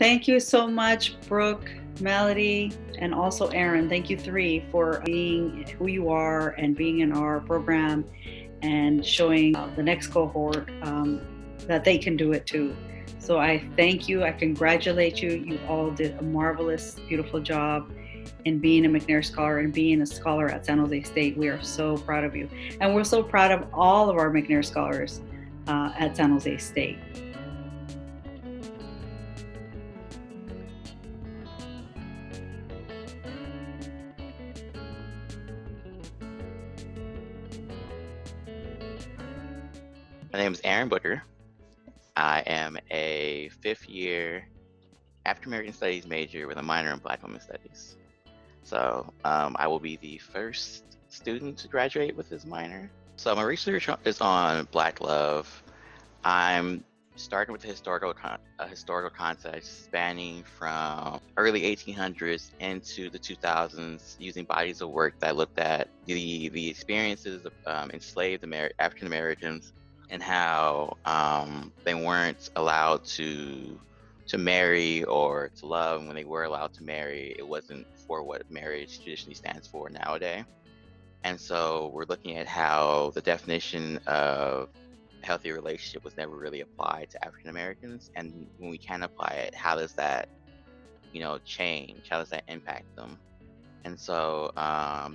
Thank you so much, Brooke, Melody, and also Aaron. Thank you three for being who you are and being in our program and showing the next cohort that they can do it too. So I thank you. I congratulate you. You all did a marvelous, beautiful job in being a McNair Scholar and being a scholar at San Jose State. We are so proud of you. And we're so proud of all of our McNair Scholars at San Jose State. My name is Aaron Booker. I am a fifth year African American Studies major with a minor in Black Women Studies. So I will be the first student to graduate with this minor. So my research is on Black love. I'm starting with a historical context spanning from early 1800s into the 2000s, using bodies of work that looked at the experiences of enslaved African Americans and how they weren't allowed to marry or to love. And when they were allowed to marry, it wasn't for what marriage traditionally stands for nowadays. And so we're looking at how the definition of a healthy relationship was never really applied to African Americans. And when we can apply it, how does that, change? How does that impact them? And so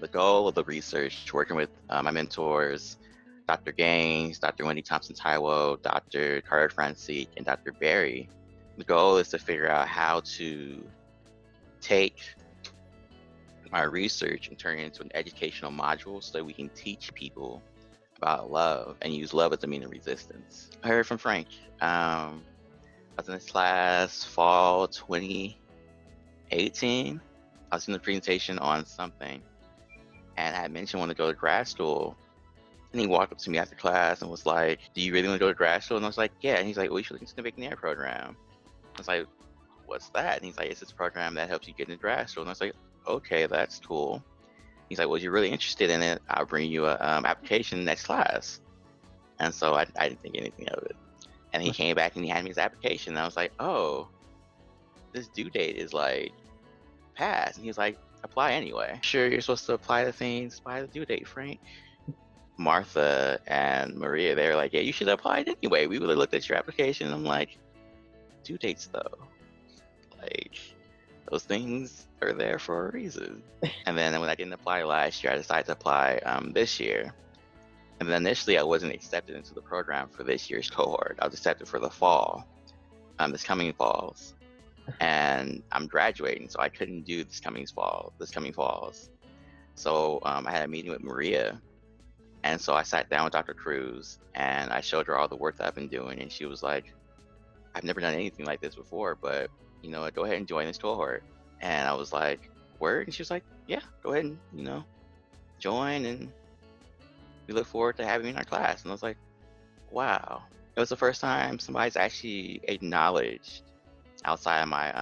the goal of the research, working with my mentors, Dr. Gaines, Dr. Wendy Thompson-Taiwo, Dr. Carter Francique, and Dr. Berry, the goal is to figure out how to take my research and turn it into an educational module so that we can teach people about love and use love as a means of resistance. I heard from Frank. I was in this class fall 2018. I was in the presentation on something, and I had mentioned I want to go to grad school. And he walked up to me after class and was like, "Do you really want to go to grad school?" And I was like, "Yeah." And he's like, "Well, you should look into the McNair program." I was like, "What's that?" And he's like, "It's this program that helps you get into grad school." And I was like, "Okay, that's cool." He's like, "Well, if you're really interested in it, I'll bring you a application next class." And so I didn't think anything of it. And he came back and he handed me his application. And I was like, "Oh, this due date is like past." And he was like, "Apply anyway. Sure, you're supposed to apply the things by the due date, Frank." Martha and Maria, they were like, "Yeah, you should apply it anyway. We would have looked at your application." I'm like, due dates though, like those things are there for a reason. And then when I didn't apply last year, I decided to apply this year. And then initially I wasn't accepted into the program for this year's cohort. I was accepted for the fall, this coming falls. And I'm graduating, so I couldn't do this coming falls. So I had a meeting with Maria. And so I sat down with Dr. Cruz and I showed her all the work that I've been doing. And she was like, "I've never done anything like this before, but go ahead and join this cohort." And I was like, "Word?" And she was like, "Yeah, go ahead and, join. And we look forward to having you in our class." And I was like, wow. It was the first time somebody's actually acknowledged outside of my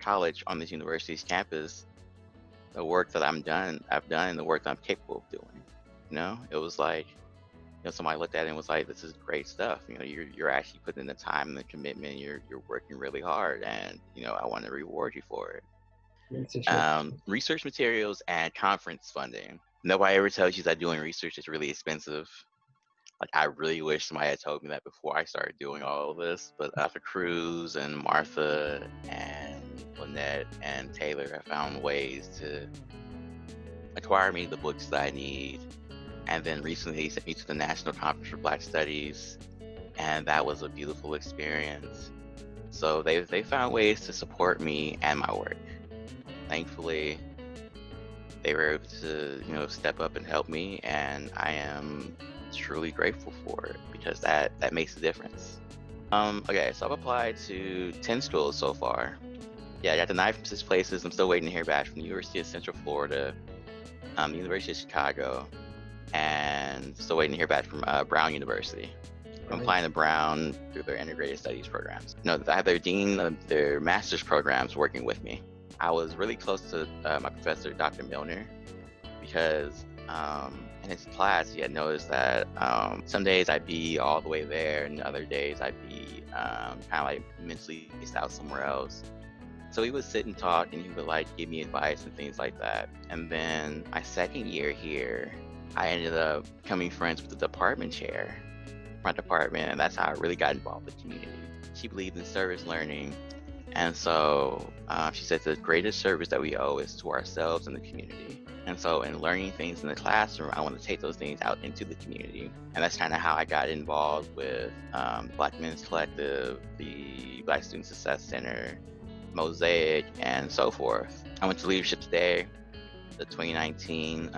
college on this university's campus the work that I've done and the work that I'm capable of doing. It was like, somebody looked at it and was like, "This is great stuff. You're actually putting in the time and the commitment. You're working really hard, and I want to reward you for it." Research materials and conference funding. Nobody ever tells you that doing research is really expensive. Like, I really wish somebody had told me that before I started doing all of this. But Dr. Cruz and Martha and Lynette and Taylor have found ways to acquire me the books that I need. And then recently he sent me to the National Conference for Black Studies, and that was a beautiful experience. So they found ways to support me and my work. Thankfully, they were able to step up and help me, and I am truly grateful for it because that makes a difference. Okay, so I've applied to 10 schools so far. Yeah, I got denied from 6 places. I'm still waiting to hear back from the University of Central Florida, the University of Chicago, and still waiting to hear back from Brown University. I'm applying to Brown through their integrated studies programs. I have their dean of their master's programs working with me. I was really close to my professor, Dr. Milner, because in his class, he had noticed that some days I'd be all the way there, and other days I'd be kind of like mentally spaced out somewhere else. So he would sit and talk, and he would like give me advice and things like that. And then my second year here, I ended up becoming friends with the department chair for my department, and that's how I really got involved with the community. She believed in service learning, and so she said the greatest service that we owe is to ourselves and the community. And so in learning things in the classroom, I want to take those things out into the community. And that's kind of how I got involved with Black Men's Collective, the Black Student Success Center, Mosaic, and so forth. I went to Leadership Today, the 2019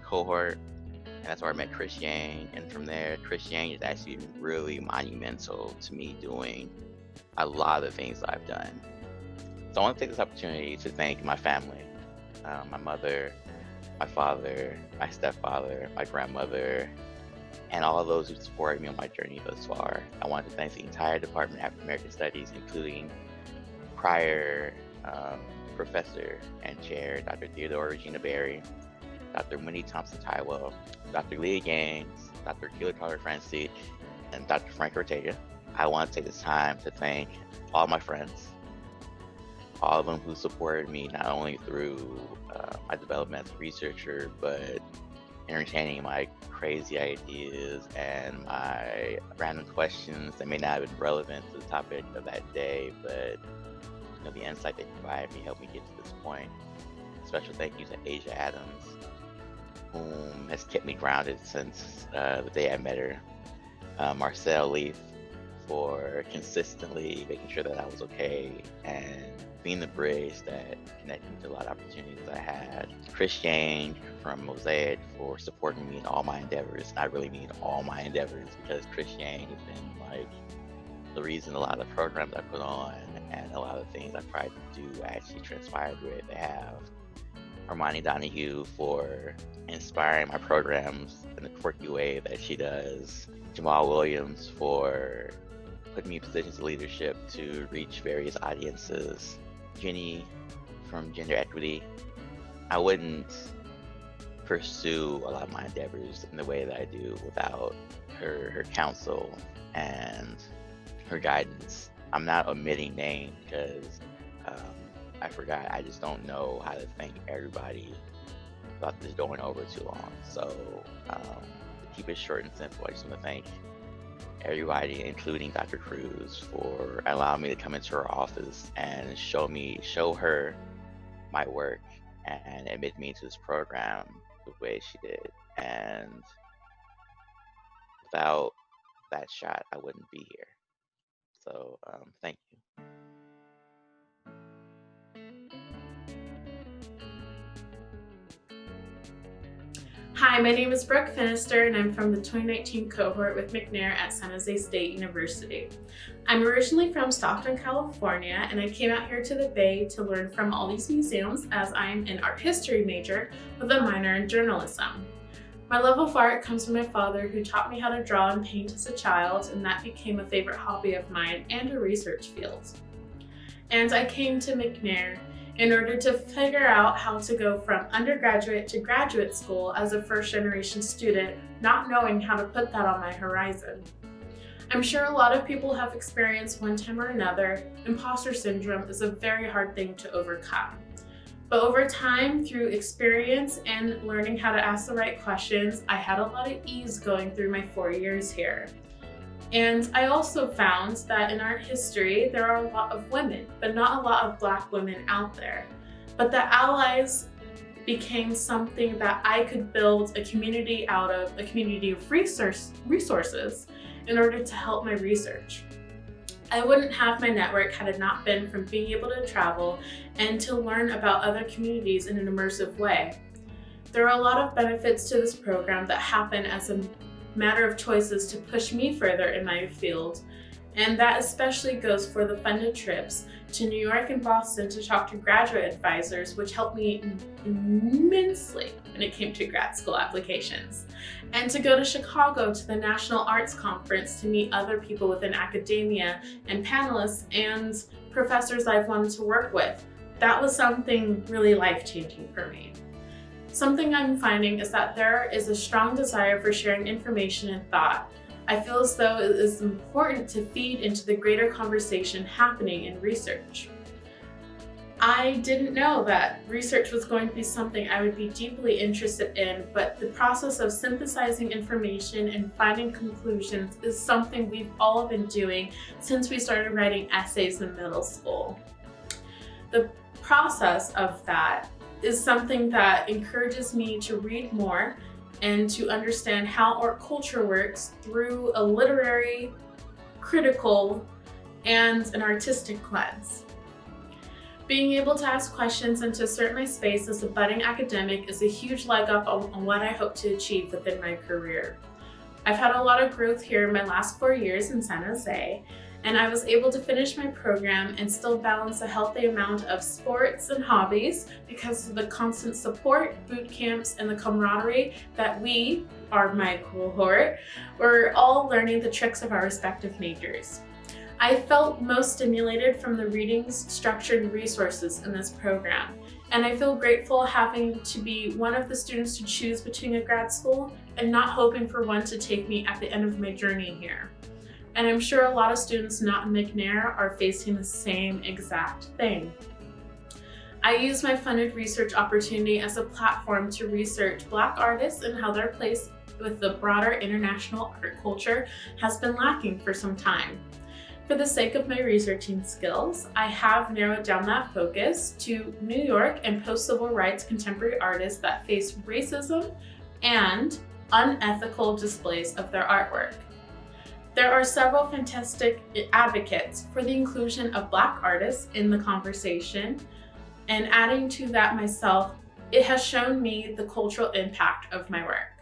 cohort, and that's where I met Chris Yang. And from there, Chris Yang is actually really monumental to me doing a lot of the things that I've done. So I want to take this opportunity to thank my family, my mother, my father, my stepfather, my grandmother, and all of those who supported me on my journey thus far. I want to thank the entire Department of African American Studies, including prior professor and chair, Dr. Theodore Regina Berry, Dr. Winnie Thompson-Tywell, Dr. Leah Gaines, Dr. Keeler Carter Francis, and Dr. Frank Ortega. I want to take this time to thank all my friends, all of them who supported me not only through my development as a researcher, but entertaining my crazy ideas and my random questions that may not have been relevant to the topic of that day, but the insight they provided me helped me get to this point. Special thank you to Asia Adams, whom has kept me grounded since the day I met her. Marcel Leaf for consistently making sure that I was okay and being the bridge that connected me to a lot of opportunities I had. Chris Yang from Mosaic for supporting me in all my endeavors. I really mean all my endeavors, because Chris Yang has been like the reason a lot of the programs I put on and a lot of the things I tried to do actually transpired the way they have. Armani Donahue for inspiring my programs in the quirky way that she does. Jamal Williams for putting me in positions of leadership to reach various audiences. Jenny from Gender Equity. I wouldn't pursue a lot of my endeavors in the way that I do without her counsel and her guidance. I'm not omitting names because I forgot. I just don't know how to thank everybody without this going over too long. So to keep it short and simple, I just want to thank everybody, including Dr. Cruz, for allowing me to come into her office and show her my work and admit me into this program the way she did. And without that shot, I wouldn't be here. So thank you. Hi, my name is Brooke Finister, and I'm from the 2019 cohort with McNair at San Jose State University. I'm originally from Stockton, California, and I came out here to the Bay to learn from all these museums, as I'm an art history major with a minor in journalism. My love of art comes from my father, who taught me how to draw and paint as a child, and that became a favorite hobby of mine and a research field. And I came to McNair in order to figure out how to go from undergraduate to graduate school as a first-generation student, not knowing how to put that on my horizon. I'm sure a lot of people have experienced one time or another. Imposter syndrome is a very hard thing to overcome. But over time, through experience and learning how to ask the right questions, I had a lot of ease going through my 4 years here. And I also found that in art history, there are a lot of women, but not a lot of Black women out there. But the allies became something that I could build a community out of, a community of resources in order to help my research. I wouldn't have my network had it not been from being able to travel and to learn about other communities in an immersive way. There are a lot of benefits to this program that happen as a matter of choices to push me further in my field, and that especially goes for the funded trips to New York and Boston to talk to graduate advisors, which helped me immensely when it came to grad school applications, and to go to Chicago to the National Arts Conference to meet other people within academia and panelists and professors I've wanted to work with. That was something really life-changing for me. Something I'm finding is that there is a strong desire for sharing information and thought. I feel as though it is important to feed into the greater conversation happening in research. I didn't know that research was going to be something I would be deeply interested in, but the process of synthesizing information and finding conclusions is something we've all been doing since we started writing essays in middle school. The process of that is something that encourages me to read more and to understand how art culture works through a literary, critical, and an artistic lens. Being able to ask questions and to assert my space as a budding academic is a huge leg up on what I hope to achieve within my career. I've had a lot of growth here in my last 4 years in San Jose, and I was able to finish my program and still balance a healthy amount of sports and hobbies because of the constant support, boot camps, and the camaraderie that we, my cohort, were all learning the tricks of our respective majors. I felt most stimulated from the readings, structure, and resources in this program, and I feel grateful having to be one of the students to choose between a grad school and not hoping for one to take me at the end of my journey here. And I'm sure a lot of students not in McNair are facing the same exact thing. I use my funded research opportunity as a platform to research Black artists and how their place with the broader international art culture has been lacking for some time. For the sake of my researching skills, I have narrowed down that focus to New York and post-civil rights contemporary artists that face racism and unethical displays of their artwork. There are several fantastic advocates for the inclusion of Black artists in the conversation, and adding to that myself, it has shown me the cultural impact of my work.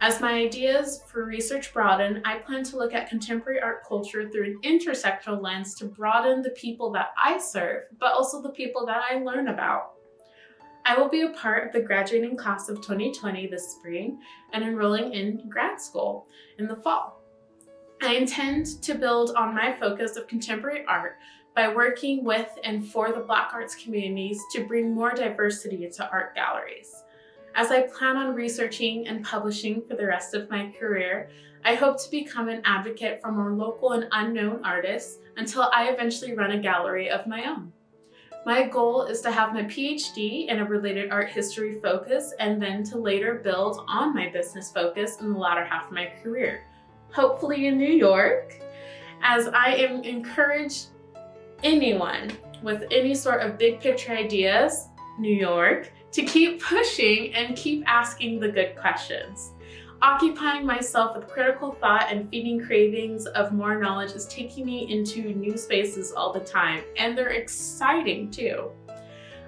As my ideas for research broaden, I plan to look at contemporary art culture through an intersectional lens to broaden the people that I serve, but also the people that I learn about. I will be a part of the graduating class of 2020 this spring and enrolling in grad school in the fall. I intend to build on my focus of contemporary art by working with and for the Black arts communities to bring more diversity into art galleries. As I plan on researching and publishing for the rest of my career, I hope to become an advocate for more local and unknown artists until I eventually run a gallery of my own. My goal is to have my PhD in a related art history focus and then to later build on my business focus in the latter half of my career, hopefully in New York, as I encourage anyone with any sort of big picture ideas, New York, to keep pushing and keep asking the good questions. Occupying myself with critical thought and feeding cravings of more knowledge is taking me into new spaces all the time, and they're exciting too.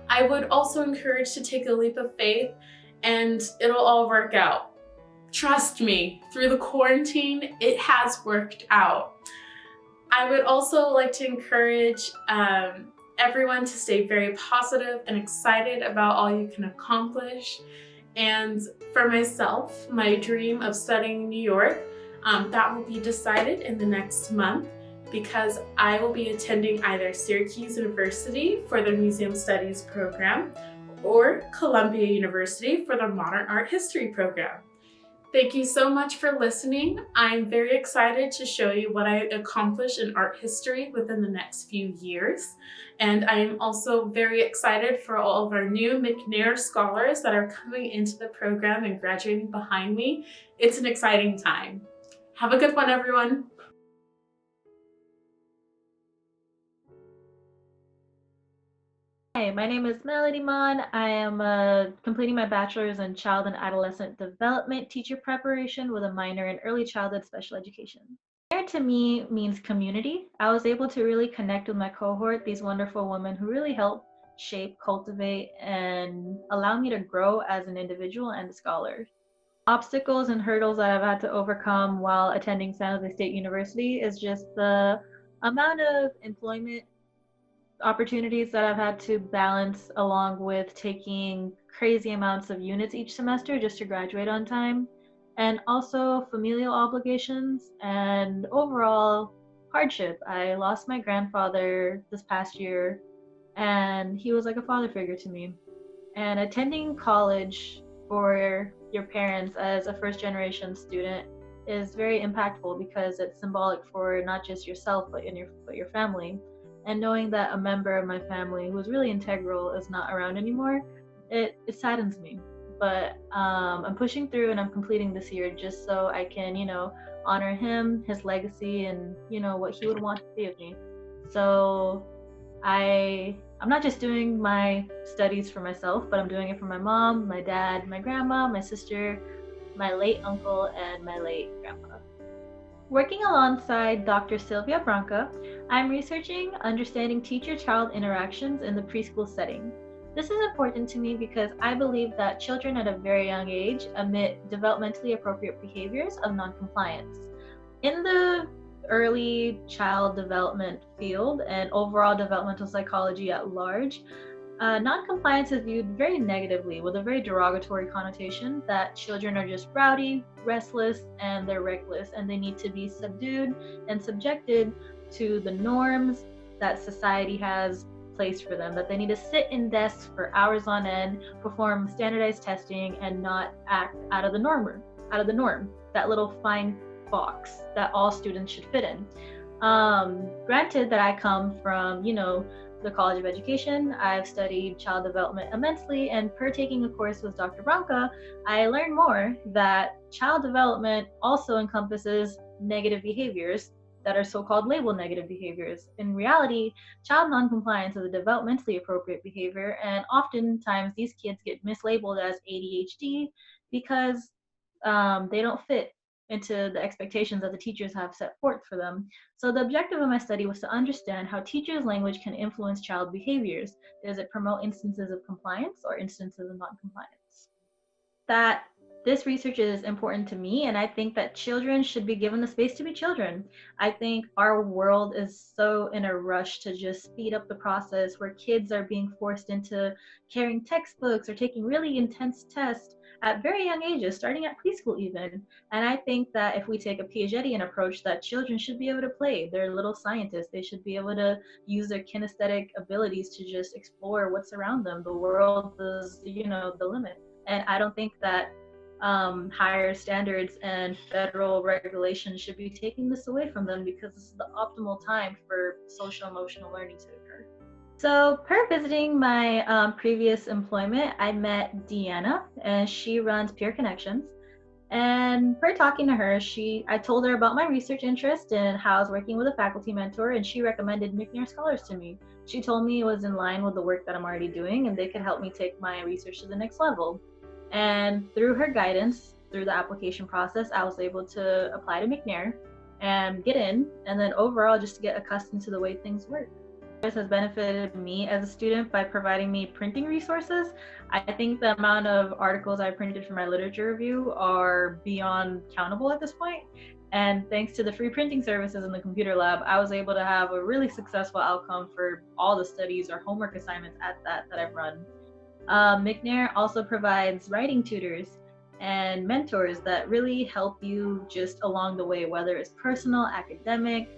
I would also encourage to take a leap of faith and it'll all work out. Trust me, through the quarantine, it has worked out. I would also like to encourage everyone to stay very positive and excited about all you can accomplish. And for myself, my dream of studying in New York, that will be decided in the next month because I will be attending either Syracuse University for the Museum Studies program or Columbia University for the Modern Art History program. Thank you so much for listening. I'm very excited to show you what I accomplish in art history within the next few years. And I am also very excited for all of our new McNair scholars that are coming into the program and graduating behind me. It's an exciting time. Have a good one, everyone. Hi, my name is Melanie Monde. I am completing my bachelor's in child and adolescent development teacher preparation with a minor in early childhood special education. McNair to me means community. I was able to really connect with my cohort, these wonderful women who really help shape, cultivate, and allow me to grow as an individual and a scholar. Obstacles and hurdles that I've had to overcome while attending San Jose State University is just the amount of employment opportunities that I've had to balance along with taking crazy amounts of units each semester just to graduate on time, and also familial obligations and overall hardship. I lost my grandfather this past year and he was like a father figure to me. And attending college for your parents as a first-generation student is very impactful because it's symbolic for not just yourself but your family. And knowing that a member of my family who was really integral is not around anymore, it saddens me. But I'm pushing through and I'm completing this year just so I can, honor him, his legacy, and what he would want to see of me. So I'm not just doing my studies for myself, but I'm doing it for my mom, my dad, my grandma, my sister, my late uncle, and my late grandpa. Working alongside Dr. Sylvia Branca, I'm researching understanding teacher-child interactions in the preschool setting. This is important to me because I believe that children at a very young age emit developmentally appropriate behaviors of noncompliance. In the early child development field and overall developmental psychology at large, noncompliance is viewed very negatively with a very derogatory connotation that children are just rowdy, restless, and they're reckless, and they need to be subdued and subjected to the norms that society has placed for them, that they need to sit in desks for hours on end, perform standardized testing, and not act out of the norm, that little fine box that all students should fit in. Granted that I come from, the College of Education, I've studied child development immensely, and per taking a course with Dr. Branca, I learned more that child development also encompasses negative behaviors that are so-called labeled negative behaviors. In reality, child noncompliance is a developmentally appropriate behavior, and oftentimes these kids get mislabeled as ADHD because they don't fit into the expectations that the teachers have set forth for them. So the objective of my study was to understand how teachers' language can influence child behaviors. Does it promote instances of compliance or instances of noncompliance? That this research is important to me, and I think that children should be given the space to be children. I think our world is so in a rush to just speed up the process where kids are being forced into carrying textbooks or taking really intense tests at very young ages, starting at preschool even. And I think that if we take a Piagetian approach, that children should be able to play. They're little scientists. They should be able to use their kinesthetic abilities to just explore what's around them. The world is, the limit. And I don't think that higher standards and federal regulations should be taking this away from them, because this is the optimal time for social emotional learning to occur. So per visiting my previous employment, I met Deanna, and she runs Peer Connections. And per talking to her, I told her about my research interest and how I was working with a faculty mentor, and she recommended McNair Scholars to me. She told me it was in line with the work that I'm already doing, and they could help me take my research to the next level. And through her guidance, through the application process, I was able to apply to McNair and get in, and then overall just to get accustomed to the way things work. This has benefited me as a student by providing me printing resources. I think the amount of articles I printed for my literature review are beyond countable at this point. And thanks to the free printing services in the computer lab, I was able to have a really successful outcome for all the studies or homework assignments at that I've run. McNair also provides writing tutors and mentors that really help you just along the way, whether it's personal, academic,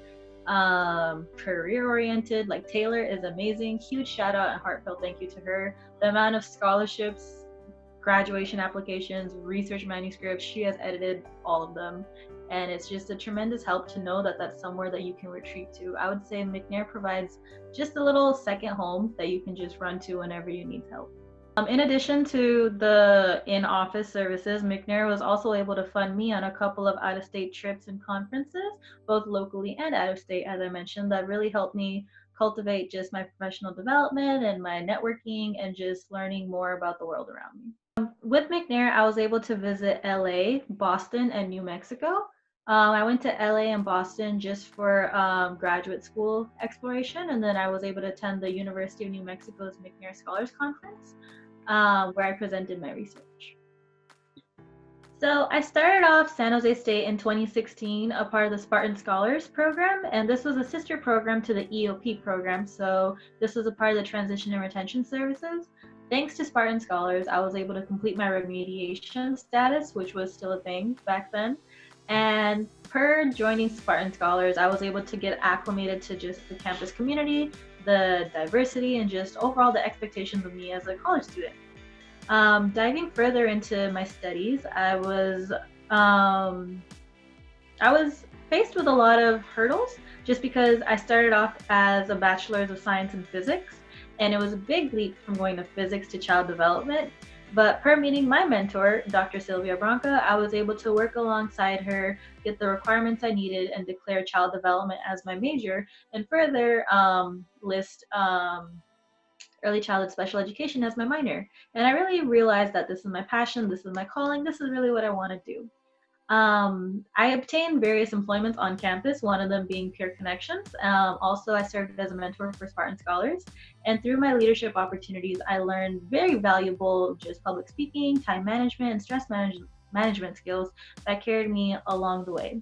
career-oriented. Like Taylor is amazing. Huge shout out and heartfelt thank you to her. The amount of scholarships, graduation applications, research manuscripts, she has edited all of them. And it's just a tremendous help to know that that's somewhere that you can retreat to. I would say McNair provides just a little second home that you can just run to whenever you need help. In addition to the in-office services, McNair was also able to fund me on a couple of out-of-state trips and conferences, both locally and out-of-state, as I mentioned, that really helped me cultivate just my professional development and my networking and just learning more about the world around me. With McNair, I was able to visit LA, Boston, and New Mexico. I went to LA and Boston just for graduate school exploration, and then I was able to attend the University of New Mexico's McNair Scholars Conference, where I presented my research. So I started off San Jose State in 2016, a part of the Spartan Scholars program, and this was a sister program to the EOP program, so this was a part of the Transition and Retention Services. Thanks to Spartan Scholars, I was able to complete my remediation status, which was still a thing back then. And per joining Spartan Scholars, I was able to get acclimated to just the campus community, the diversity, and just overall the expectations of me as a college student. Diving further into my studies, I was faced with a lot of hurdles just because I started off as a bachelor's of science in physics, and it was a big leap from going to physics to child development. But per meeting my mentor, Dr. Sylvia Branca, I was able to work alongside her, get the requirements I needed, and declare child development as my major, and further list early childhood special education as my minor. And I really realized that this is my passion, this is my calling, this is really what I want to do. I obtained various employments on campus, one of them being Peer Connections. Also, I served as a mentor for Spartan Scholars. And through my leadership opportunities, I learned very valuable just public speaking, time management, and stress management skills that carried me along the way.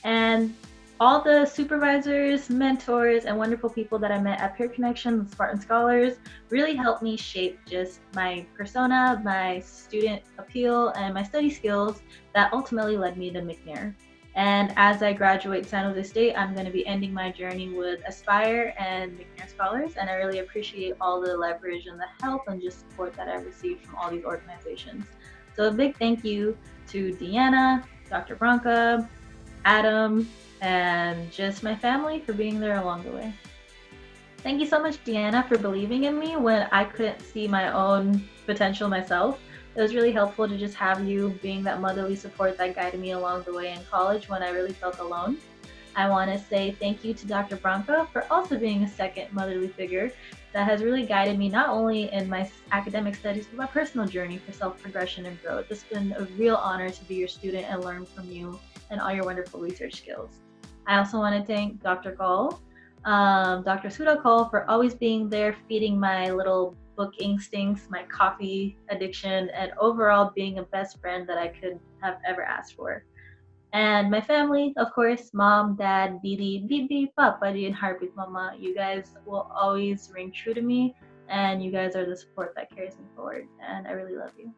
And all the supervisors, mentors, and wonderful people that I met at Peer Connections and Spartan Scholars really helped me shape just my persona, my student appeal, and my study skills that ultimately led me to McNair. And as I graduate San Jose State, I'm going to be ending my journey with Aspire and McNair Scholars, and I really appreciate all the leverage and the help and just support that I've received from all these organizations. So a big thank you to Deanna, Dr. Branca, Adam, and just my family for being there along the way. Thank you so much, Deanna, for believing in me when I couldn't see my own potential myself. It was really helpful to just have you being that motherly support that guided me along the way in college when I really felt alone. I want to say thank you to Dr. Branca for also being a second motherly figure that has really guided me not only in my academic studies, but my personal journey for self-progression and growth. It's been a real honor to be your student and learn from you and all your wonderful research skills. I also want to thank Dr. Call, Dr. Suda Call, for always being there, feeding my little book instincts, my coffee addiction, and overall being a best friend that I could have ever asked for. And my family, of course, mom, dad, Didi, Bibi, Papa, and Heartbeat Mama, you guys will always ring true to me, and you guys are the support that carries me forward, and I really love you.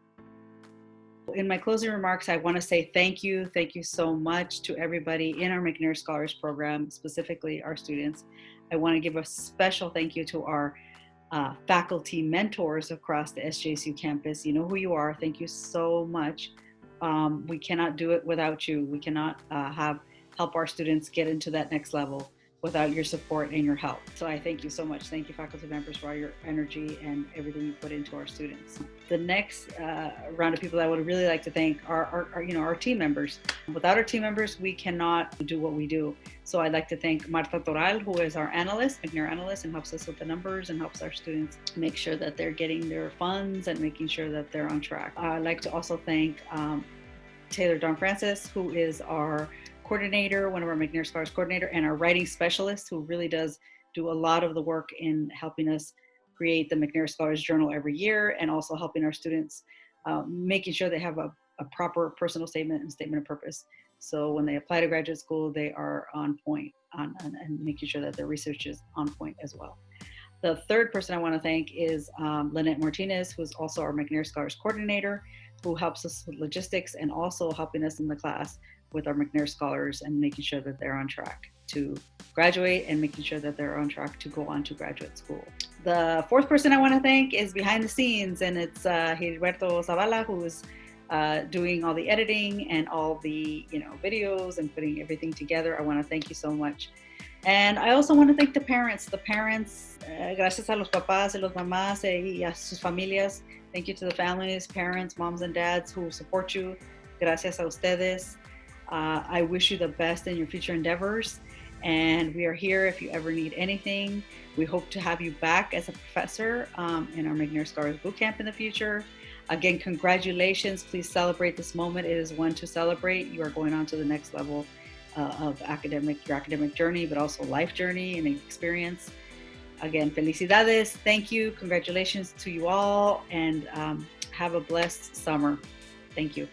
In my closing remarks, I want to say thank you so much to everybody in our McNair Scholars Program, specifically our students. I want to give a special thank you to our faculty mentors across the SJSU campus. You know who you are. Thank you so much. We cannot do it without you. We cannot help our students get into that next level without your support and your help. So I thank you so much. Thank you, faculty members, for all your energy and everything you put into our students. The next round of people that I would really like to thank are our team members. Without our team members, we cannot do what we do. So I'd like to thank Marta Toral, who is our analyst, McNair analyst, and helps us with the numbers and helps our students make sure that they're getting their funds and making sure that they're on track. I'd like to also thank Taylor Don Francis, who is our coordinator, one of our McNair Scholars coordinator, and our writing specialist, who really does do a lot of the work in helping us create the McNair Scholars Journal every year, and also helping our students making sure they have a proper personal statement and statement of purpose. So when they apply to graduate school, they are on point and making sure that their research is on point as well. The third person I want to thank is Lynette Martinez, who's also our McNair Scholars coordinator, who helps us with logistics and also helping us in the class with our McNair Scholars and making sure that they're on track to graduate and making sure that they're on track to go on to graduate school. The fourth person I want to thank is behind the scenes, and it's Gilberto Zavala, who is doing all the editing and all the videos and putting everything together. I want to thank you so much. And I also want to thank the parents, gracias a los papás y los mamás y a sus familias. Thank you to the families, parents, moms and dads who support you. Gracias a ustedes. I wish you the best in your future endeavors, and we are here if you ever need anything. We hope to have you back as a professor in our McNair Scholars Bootcamp in the future. Again, congratulations. Please celebrate this moment. It is one to celebrate. You are going on to the next level of your academic journey, but also life journey and experience. Again, felicidades. Thank you. Congratulations to you all, and have a blessed summer. Thank you.